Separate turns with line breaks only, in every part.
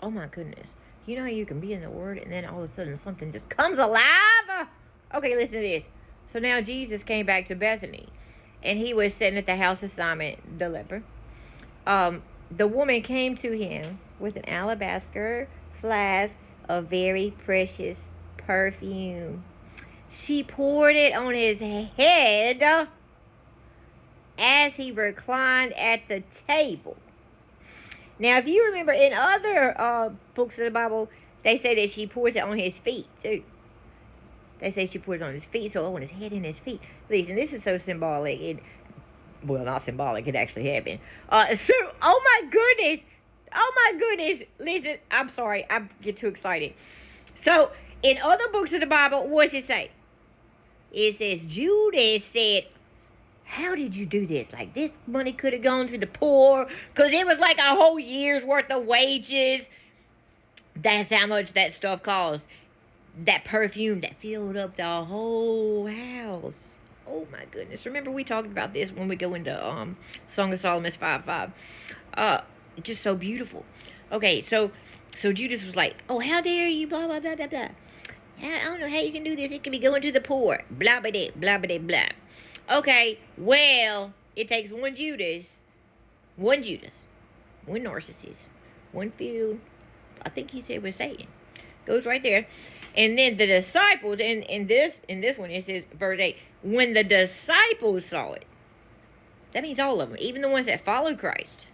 Oh my goodness. You know how you can be in the Word and then all of a sudden something just comes alive? Okay, listen to this. So now Jesus came back to Bethany and he was sitting at the house of Simon the leper. The woman came to him with an alabaster flask of very precious perfume. She poured it on his head as he reclined at the table. Now, if you remember in other books of the Bible, they say that she pours it on his feet too. They say she pours it on his feet, so on his head and his feet. Listen, this is so symbolic. Well, not symbolic. It actually happened. Oh my goodness. Oh my goodness. Listen, I'm sorry. I get too excited. So, in other books of the Bible, what does it say? It says Judas said, how did you do this? Like, this money could have gone to the poor because it was like a whole year's worth of wages. That's how much that stuff cost. That perfume that filled up the whole house. Oh my goodness. Remember we talked about this when we go into Song of Solomon 5:5. Just so beautiful. Okay, so Judas was like, oh, how dare you, blah blah blah blah blah. I don't know how you can do this. It could be going to the poor. Blah blah blah blah blah. Okay, well, it takes one Judas, one narcissist, one filled, I think he said was Satan. Goes right there. And then the disciples, in this one, it says, verse 8, when the disciples saw it, that means all of them, even the ones that followed Christ,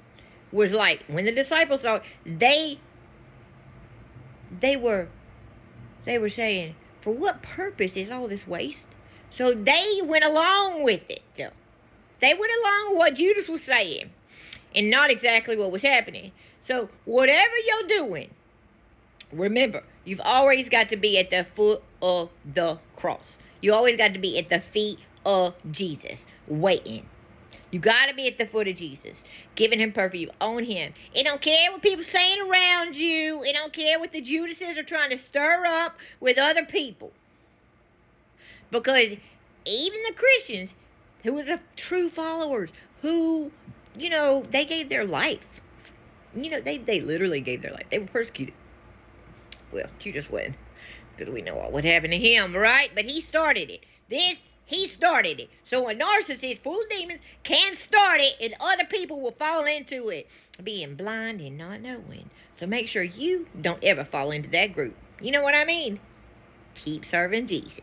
was like, when the disciples saw it, they were saying, for what purpose is all this waste? So they went along with it. They went along with what Judas was saying and not exactly what was happening. So whatever you're doing, remember, you've always got to be at the foot of the cross. You always got to be at the feet of Jesus, waiting. You got to be at the foot of Jesus, giving him perfume on him. It don't care what people saying around you. It don't care what the Judases are trying to stir up with other people. Because even the Christians, who were the true followers, who, they gave their life. They literally gave their life. They were persecuted. Well, Judas wouldn't, because we know what happened to him, right? But he started it. He started it. So a narcissist full of demons can start it, and other people will fall into it, being blind and not knowing. So make sure you don't ever fall into that group. You know what I mean? Keep serving Jesus.